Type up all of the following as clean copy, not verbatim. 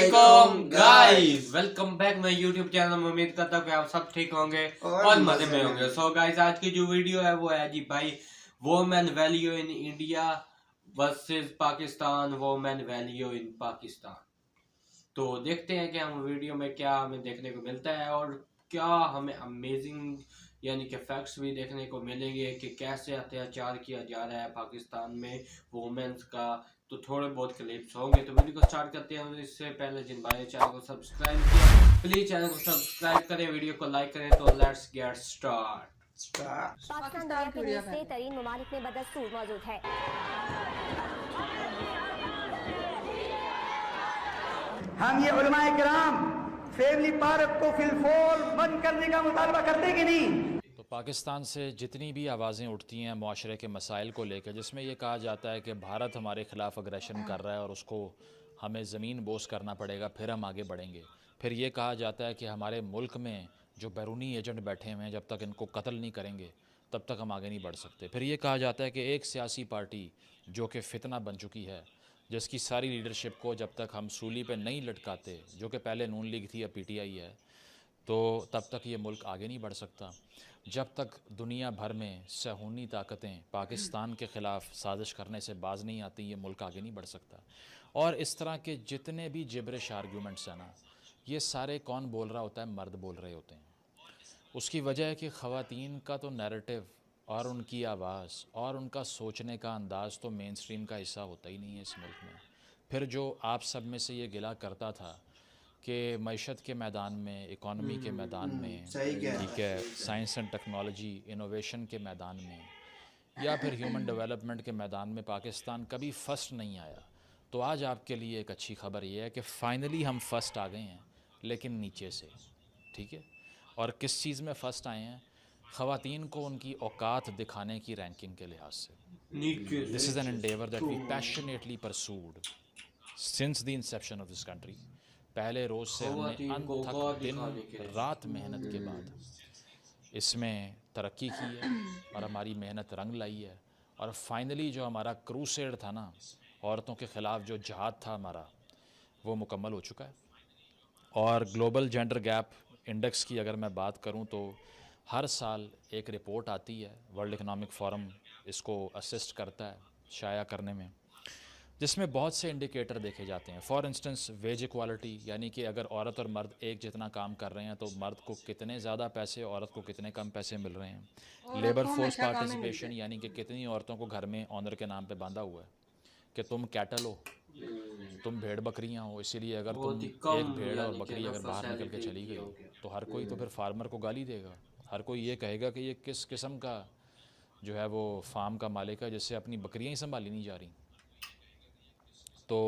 अस्सलामुअलैकुम guys, welcome back my YouTube channel में। उम्मीद करता हूँ कि आप सब ठीक होंगे और मजे में होंगे। सो गाइस, आज की जो वीडियो है वो है जी भाई, women value in India versus Pakistan, women value in Pakistan. तो देखते हैं कि हम वीडियो में क्या हमें देखने को मिलता है और क्या हमें अमेजिंग यानी कि फैक्ट्स भी देखने को मिलेंगे कि कैसे अत्याचार किया जा रहा है पाकिस्तान में वुमेन्स का। तो थोड़े बहुत क्लिप्स होंगे, तो वीडियो को स्टार्ट करते हैं। इससे पहले जिन भाई चैनल को सब्सक्राइब किया, प्लीज चैनल को सब्सक्राइब करें, वीडियो को लाइक करें। तो लेट्स गेट स्टार्ट। पाकिस्तान दुनिया के निचले तरीन ममालिक में बदस्तूर मौजूद है। हम ये उलमाए किराम फैमिली पार्क को फिलफोल बंद करने का मुतालबा करते कि नहीं? तो पाकिस्तान से जितनी भी आवाज़ें उठती हैं मुआशरे के मसाइल को लेकर, जिसमें ये कहा जाता है कि भारत हमारे ख़िलाफ़ अग्रेशन कर रहा है और उसको हमें ज़मीन बोस करना पड़ेगा, फिर हम आगे बढ़ेंगे। फिर ये कहा जाता है कि हमारे मुल्क में जो बैरूनी एजेंट बैठे हुए हैं, जब तक इनको कत्ल नहीं करेंगे तब तक हम आगे नहीं बढ़ सकते। फिर ये कहा जाता है कि एक सियासी पार्टी जो कि फितना बन चुकी है, जिसकी सारी लीडरशिप को जब तक हम सूली पे नहीं लटकाते, जो कि पहले नून लीग थी या PTI है, तो तब तक ये मुल्क आगे नहीं बढ़ सकता। जब तक दुनिया भर में सहूनी ताकतें पाकिस्तान के ख़िलाफ़ साजिश करने से बाज नहीं आती, ये मुल्क आगे नहीं बढ़ सकता। और इस तरह के जितने भी जिब्रिश आर्ग्यूमेंट्स हैं ना, ये सारे कौन बोल रहा होता है? मर्द बोल रहे होते हैं। उसकी वजह है कि ख़वातीन का तो नैरेटिव और उनकी आवाज़ और उनका सोचने का अंदाज़ तो मेन स्ट्रीम का हिस्सा होता ही नहीं है इस मुल्क में। फिर जो आप सब में से ये गिला करता था कि मईशत के मैदान में, इकॉनमी के मैदान में, ठीक है, साइंस एंड टेक्नोलॉजी इनोवेशन के मैदान में, या फिर ह्यूमन डेवलपमेंट के मैदान में पाकिस्तान कभी फ़र्स्ट नहीं आया, तो आज आपके लिए एक अच्छी खबर ये है कि फ़ाइनली हम फ़र्स्ट आ गए हैं, लेकिन नीचे से। ठीक है, और किस चीज़ में फ़र्स्ट आए हैं? ख़वातीन को उनकी औकात दिखाने की रैंकिंग के लिहाज से। This is an endeavour that we passionately pursued since the inception of this country. पहले रोज़ से हमने अनथक दिन रात मेहनत के बाद इसमें तरक्की की है और हमारी मेहनत रंग लाई है। और फाइनली जो हमारा क्रूसेड था ना, औरतों के ख़िलाफ़ जो जहाद था हमारा, वो मुकम्मल हो चुका है। और ग्लोबल जेंडर गैप इंडेक्स की अगर मैं बात करूं तो हर साल एक रिपोर्ट आती है, वर्ल्ड इकनॉमिक फोरम इसको असिस्ट करता है शाया करने में, जिसमें बहुत से इंडिकेटर देखे जाते हैं। फॉर इंस्टेंस वेज इक्वालिटी, यानी कि अगर औरत और मर्द एक जितना काम कर रहे हैं तो मर्द को कितने ज़्यादा पैसे, औरत को कितने कम पैसे मिल रहे हैं। लेबर फोर्स पार्टिसिपेशन, यानी कि कितनी औरतों को घर में ऑनर के नाम पे बांधा हुआ है कि तुम कैटल हो, तुम भेड़ बकरियां हो, इसीलिए अगर तुम एक भेड़ और बकरी अगर बाहर निकल के चली गई तो हर कोई तो फिर फार्मर को गाली देगा। हर कोई ये कहेगा कि ये किस किस्म का जो है वो फार्म का मालिक है जिससे अपनी बकरियां ही संभाली नहीं जा रही। तो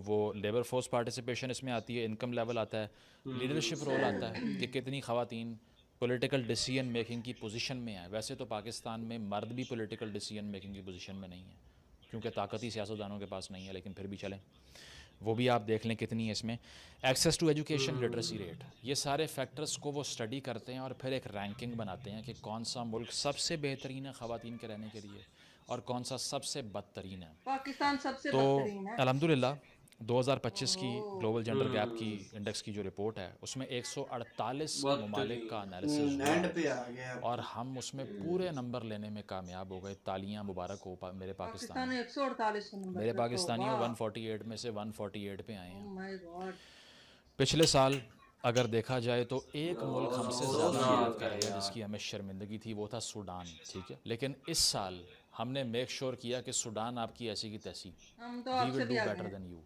वो लेबर फोर्स पार्टिसिपेशन इसमें आती है, इनकम लेवल आता है, लीडरशिप रोल आता है कि कितनी ख़वातीन पॉलिटिकल डिसीजन मेकिंग की पोजीशन में है। वैसे तो पाकिस्तान में मर्द भी पॉलिटिकल डिसीजन मेकिंग की पोजीशन में नहीं है, क्योंकि ताकती सियासतदानों के पास नहीं है, लेकिन फिर भी चलें, वो भी आप देख लें कितनी है इसमें। Access to education, literacy rate, ये सारे फैक्टर्स को वो स्टडी करते हैं और फिर एक रैंकिंग बनाते हैं कि कौन सा मुल्क सबसे बेहतरीन है ख़वातीन के रहने के लिए और कौन सा सबसे बदतरीन है। पाकिस्तान सबसे तो बदतरीन है। अल्हम्दुलिल्लाह 2025 की ग्लोबल जेंडर गैप की इंडेक्स की जो रिपोर्ट है, उसमें 148 ममालिक का एनालिसिस हुआ और हम उसमें पूरे नंबर लेने में कामयाब हो गए। तालियां मुबारक हो मेरे पाकिस्तान, 148 नंबर, मेरे पाकिस्तानियों 148 में से 148 पे आए हैं। My God. पिछले साल अगर देखा जाए तो एक मुल्क हमसे ज़्यादा मेहनत करेगा जिसकी हमें शर्मिंदगी थी, वो था सूडान। ठीक है, लेकिन इस साल हमने मेक श्योर किया कि सूडान आपकी ऐसी की तैसी, हम तो वी आपसे विल भी डू आगे बेटर हैं। Than you.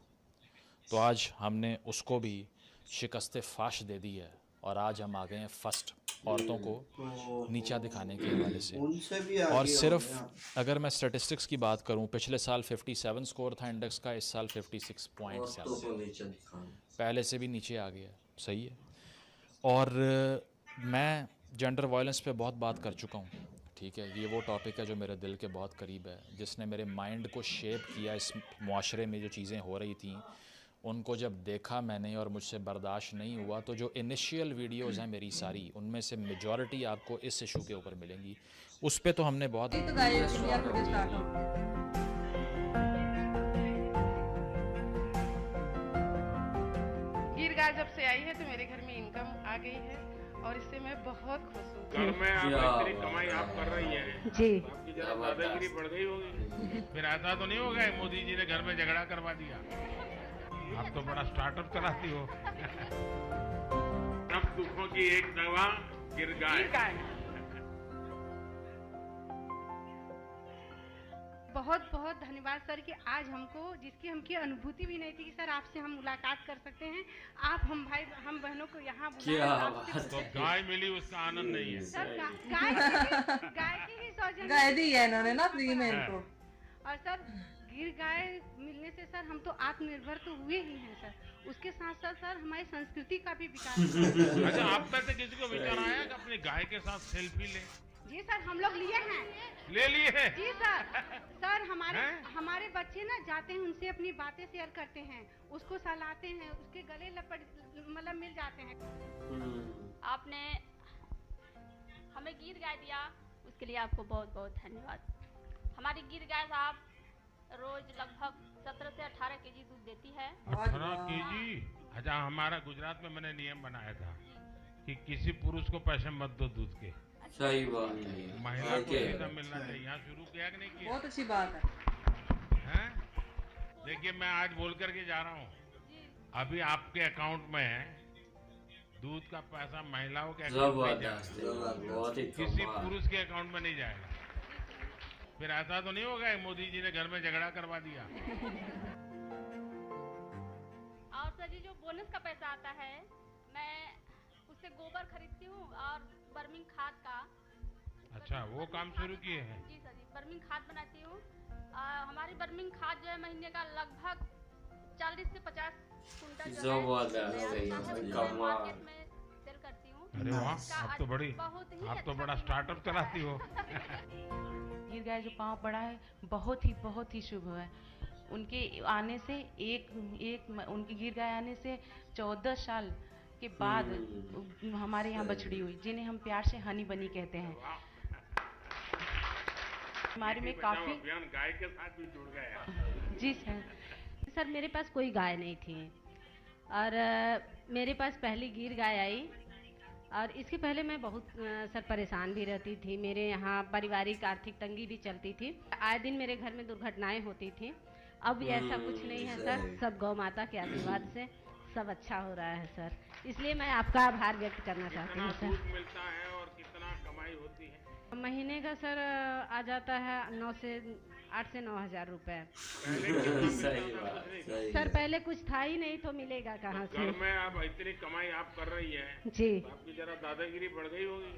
तो आज हमने उसको भी शिकस्त फाश दे दी है और आज हम आ गए हैं फर्स्ट, औरतों को नीचा दिखाने के हवाले से। और सिर्फ अगर मैं स्टेटिस्टिक्स की बात करूं, पिछले साल 57 स्कोर था इंडेक्स का, इस साल 56.7, पहले से भी नीचे आ गया। सही है। और मैं जेंडर वायलेंस पे बहुत बात कर चुका हूँ। ठीक है, ये वो टॉपिक है जो मेरे दिल के बहुत करीब है, जिसने मेरे माइंड को शेप किया। इस मुआशरे में जो चीज़ें हो रही थी उनको जब देखा मैंने और मुझसे बर्दाश्त नहीं हुआ, तो जो इनिशियल वीडियोज़ हैं मेरी सारी, उनमें से मेजॉरिटी आपको इस इशू के ऊपर मिलेंगी। उस पर तो हमने बहुत तो गाइस इंडिया टुडे स्टार्ट हो गया। गाय जब से आई है तो मेरे घर में इनकम आ गई है और इससे मैं बहुत खुश हूँ। घर में आप इतनी कमाई आप कर रही हैं जी आपकी जरा दादागिरी बढ़ गई होगी। फिर ऐसा तो नहीं होगा मोदी जी ने घर में झगड़ा करवा दिया? आप तो बड़ा स्टार्टअप चलाती हो। सब दुखों की एक दवा गिर गाय। बहुत बहुत धन्यवाद सर कि आज हमको जिसकी हमकी अनुभूति भी नहीं थी कि सर आपसे हम मुलाकात कर सकते हैं। आप हम बहनों को यहाँ बुलाए। तो गाय मिली उसका आनंद नहीं है सर गाय की ही सौजन्य गाय दी है इन्होंने ना फ्री में इनको। और सर गिर गाय मिलने से सर हम तो आत्मनिर्भर तो हुए ही हैं सर। उसके साथ साथ सर हमारी संस्कृति का भी विकास हुआ। अच्छा, आप में से किसी को विचार आया कि अपनी गाय के साथ सेल्फी ले? जी सर हम लोग लिए हैं। ले लिए हैं? जी सर। सर हमारे बच्चे ना जाते हैं उनसे अपनी बातें शेयर करते हैं, उसको सहलाते हैं, उसके गले मतलब मिल जाते हैं। आपने हमें गिर गाय दिया उसके लिए आपको बहुत बहुत धन्यवाद। हमारी गिर गाय साहब रोज लगभग 17 से 18 केजी दूध देती है। 18 केजी? अच्छा, हमारा गुजरात में मैंने नियम बनाया था कि किसी पुरुष को पैसे मत दो दूध के। सही बात है, महिला को सीधा मिलना चाहिए। यहाँ शुरू किया कि नहीं किया? बहुत अच्छी बात है। देखिए, मैं आज बोल करके जा रहा हूँ, अभी आपके अकाउंट में दूध का पैसा महिलाओं के अकाउंट में जाएगा, किसी पुरुष के अकाउंट में नहीं जाएगा। फिर ऐसा तो नहीं होगा मोदी जी ने घर में झगड़ा करवा दिया? और सर जी जो बोनस का पैसा आता है मैं उससे गोबर खरीदती हूँ और बर्मिंग खाद का। अच्छा, वो काम शुरू किए हैं? जी सर जी, बर्मिंग खाद बनाती हूँ। हमारी बर्मिंग खाद जो है महीने का लगभग 40 से 50 कुंटल जो है मार्केट में सेल करती हूँ। अरे वाह, आप तो बड़ा स्टार्टअप चलाती हो। गिर गाय जो पाँव पड़ा है बहुत ही शुभ है। उनके आने से उनकी गिर गाय आने से 14 साल के बाद हमारे यहाँ बछड़ी हुई, जिन्हें हम प्यार से हनी बनी कहते हैं। हमारे में काफी गाय के साथ भी जुड़ गया। जी सर मेरे पास कोई गाय नहीं थी और मेरे पास पहली गिर गाय आई और इसके पहले मैं बहुत सर परेशान भी रहती थी। मेरे यहाँ पारिवारिक आर्थिक तंगी भी चलती थी, आए दिन मेरे घर में दुर्घटनाएं होती थी। अब ऐसा कुछ नहीं है सर, सब गौ माता के आशीर्वाद से सब अच्छा हो रहा है सर, इसलिए मैं आपका आभार व्यक्त करना चाहती हूँ सर। कितना मिलता है और कितना कमाई होती है? महीने का सर आ जाता है 8 से 9 हज़ार रुपए। सर पहले कुछ था ही नहीं तो मिलेगा कहाँ से? घर में आप इतनी कमाई आप कर रही हैं जी, आपकी जरा दादागिरी बढ़ गई होगी।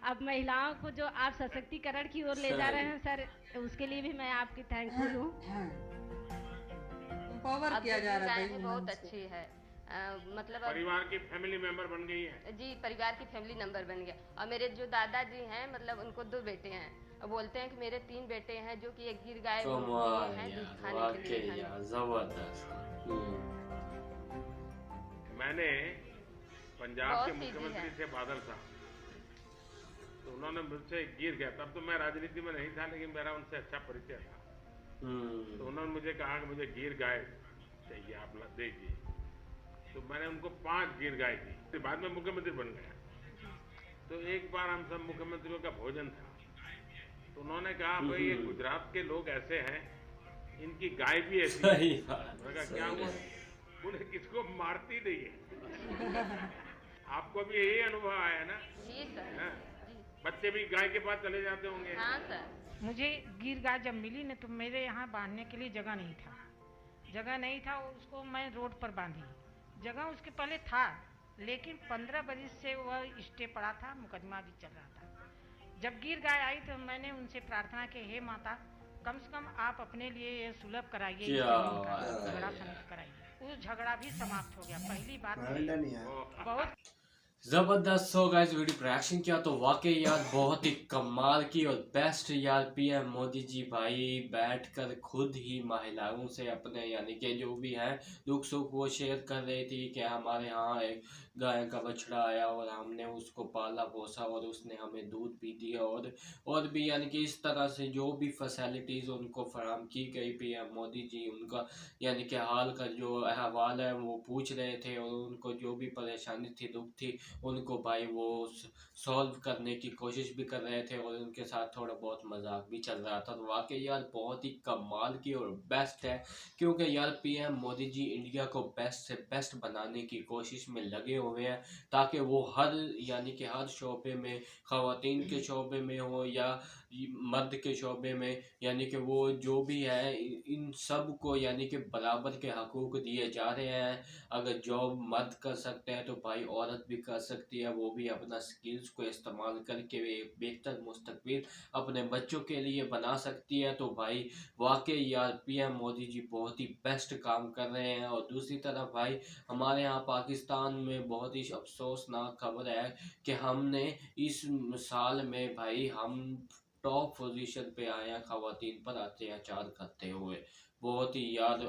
अब महिलाओं को जो आप सशक्तिकरण की ओर ले जा रहे हैं सर, उसके लिए भी मैं आपकी थैंकफुल हूँ। पावर किया जा रहा है, बहुत अच्छी है। मतलब परिवार की फैमिली मेंबर बन गई है। जी, परिवार की फैमिली नंबर बन गया। और मेरे जो दादाजी हैं मतलब उनको 2 बेटे हैं, बोलते हैं कि मेरे 3 बेटे हैं जो कि एक गिर गाय हैं दूध खाने के लिए। मैंने पंजाब के मुख्यमंत्री थे बादल साहब, तो उन्होंने मुझसे गिर गया, तब तो मैं राजनीति में नहीं था लेकिन मेरा उनसे अच्छा परिचय था। तो उन्होंने मुझे कहा कि मुझे गिर गाय चाहिए, आप दीजिए। तो मैंने उनको 5 गिर गाय दी। बाद में मुख्यमंत्री बन गया। तो एक बार हम सब मुख्यमंत्रियों का भोजन था, तो उन्होंने कहा भाई ये गुजरात के लोग ऐसे हैं, इनकी गाय भी ऐसी है। मैंने कहा क्या हुआ? उन्हें किसको मारती नहीं है। आपको भी यही अनुभव आया ना? जी सर। बच्चे भी गाय के पास चले जाते होंगे। हाँ सर। मुझे गिर गाय जब मिली न तो मेरे यहाँ बांधने के लिए जगह नहीं था, उसको मैं रोड पर बांधी। जगह उसके पहले था लेकिन 15 बरस से वह स्टे पड़ा था, मुकदमा भी चल रहा था। जब गिर गाय आई तो मैंने उनसे प्रार्थना की, हे माता कम से कम आप अपने लिए ये सुलभ कराइए, झगड़ा समाप्त कराइए। वो झगड़ा भी समाप्त हो गया। पहली बात बहुत जबरदस्त। सो गाइस वीडियो पर रिएक्शन किया तो वाकई यार बहुत ही कमाल की और बेस्ट यार पीएम मोदी जी भाई बैठकर खुद ही महिलाओं से अपने यानी कि जो भी है दुख सुख वो शेयर कर रही थी कि हमारे यहाँ एक गाय का बछड़ा आया और हमने उसको पाला पोसा और उसने हमें दूध भी दिया और भी यानी कि इस तरह से जो भी फैसिलिटीज़ उनको फराहम की गई पीएम मोदी जी उनका यानी कि हाल का जो अहवाल है वो पूछ रहे थे और उनको जो भी परेशानी थी दुख थी उनको भाई वो सॉल्व करने की कोशिश भी कर रहे थे और उनके साथ थोड़ा बहुत मजाक भी चल रहा था। तो वाकई यार बहुत ही कमाल की और बेस्ट है क्योंकि यार पीएम मोदी जी इंडिया को बेस्ट से बेस्ट बनाने की कोशिश में लगे हुए हैं ताकि वो हर यानी कि हर शोबे में ख़वातीन के शोबे में हो या मर्द के शोबे में यानी कि वो जो भी है इन सब को यानी कि बराबर के हकूक़ दिए जा रहे हैं। अगर जॉब मर्द कर सकते हैं तो भाई औरत भी कर सकती है, वो भी अपना स्किल्स को इस्तेमाल करके एक बेहतर मुस्तकबिल अपने बच्चों के लिए बना सकती है। तो भाई वाकई यार पीएम मोदी जी बहुत ही बेस्ट काम कर रहे हैं। और दूसरी तरफ भाई हमारे यहाँ पाकिस्तान में बहुत ही अफसोसनाक खबर है कि हमने इस साल में भाई हम टॉप पोजीशन पे आए हैं ख़वातीन पर अत्याचार करते हुए। बहुत ही यार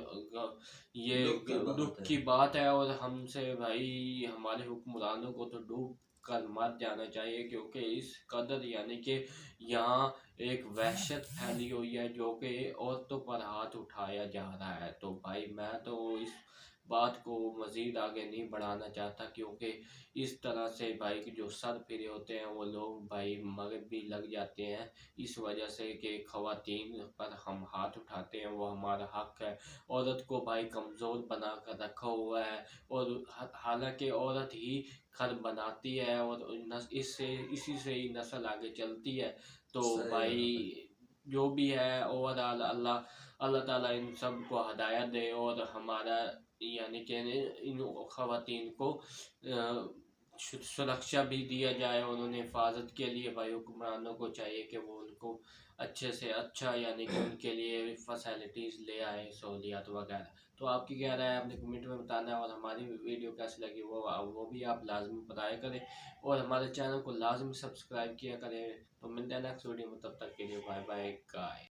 ये दुख की बात है और हमसे भाई हमारे हुक्मरानों को तो डूब कर मर जाना चाहिए क्योंकि इस कदर यानी कि यहाँ एक वहशत फैली हुई है जो कि औरतों पर हाथ उठाया जा रहा है। तो भाई मैं तो इस बात को मज़ीद आगे नहीं बढ़ाना चाहता क्योंकि इस तरह से भाई कि जो सर फिरे होते हैं वो लोग भाई मर भी लग जाते हैं इस वजह से कि ख़वातीन पर हम हाथ उठाते हैं, वो हमारा हक है। औरत को भाई कमज़ोर बना कर रखा हुआ है और हालांकि औरत ही घर बनाती है और इससे इसी से ही नस्ल आगे चलती है। तो भाई जो भी है ओवरऑल अल्लाह ताला इन सब को हदायत दे और हमारा यानी कि इन ख़वातीन को सुरक्षा भी दिया जाए और उन्हें हिफाजत के लिए भाई हुक्मरानों को चाहिए कि वो उनको अच्छे से अच्छा यानी कि उनके लिए फैसिलिटीज़ ले आए सहूलियात वगैरह। तो आपकी क्या राय है अपने कमेंट में बताना है और हमारी वीडियो कैसी लगी वो भी आप लाजमी बताया करें और हमारे चैनल को लाजमी सब्सक्राइब किया करें। तो मिलते हैं नेक्स्ट वीडियो में, तब तक के लिए बाय बाय गाइस।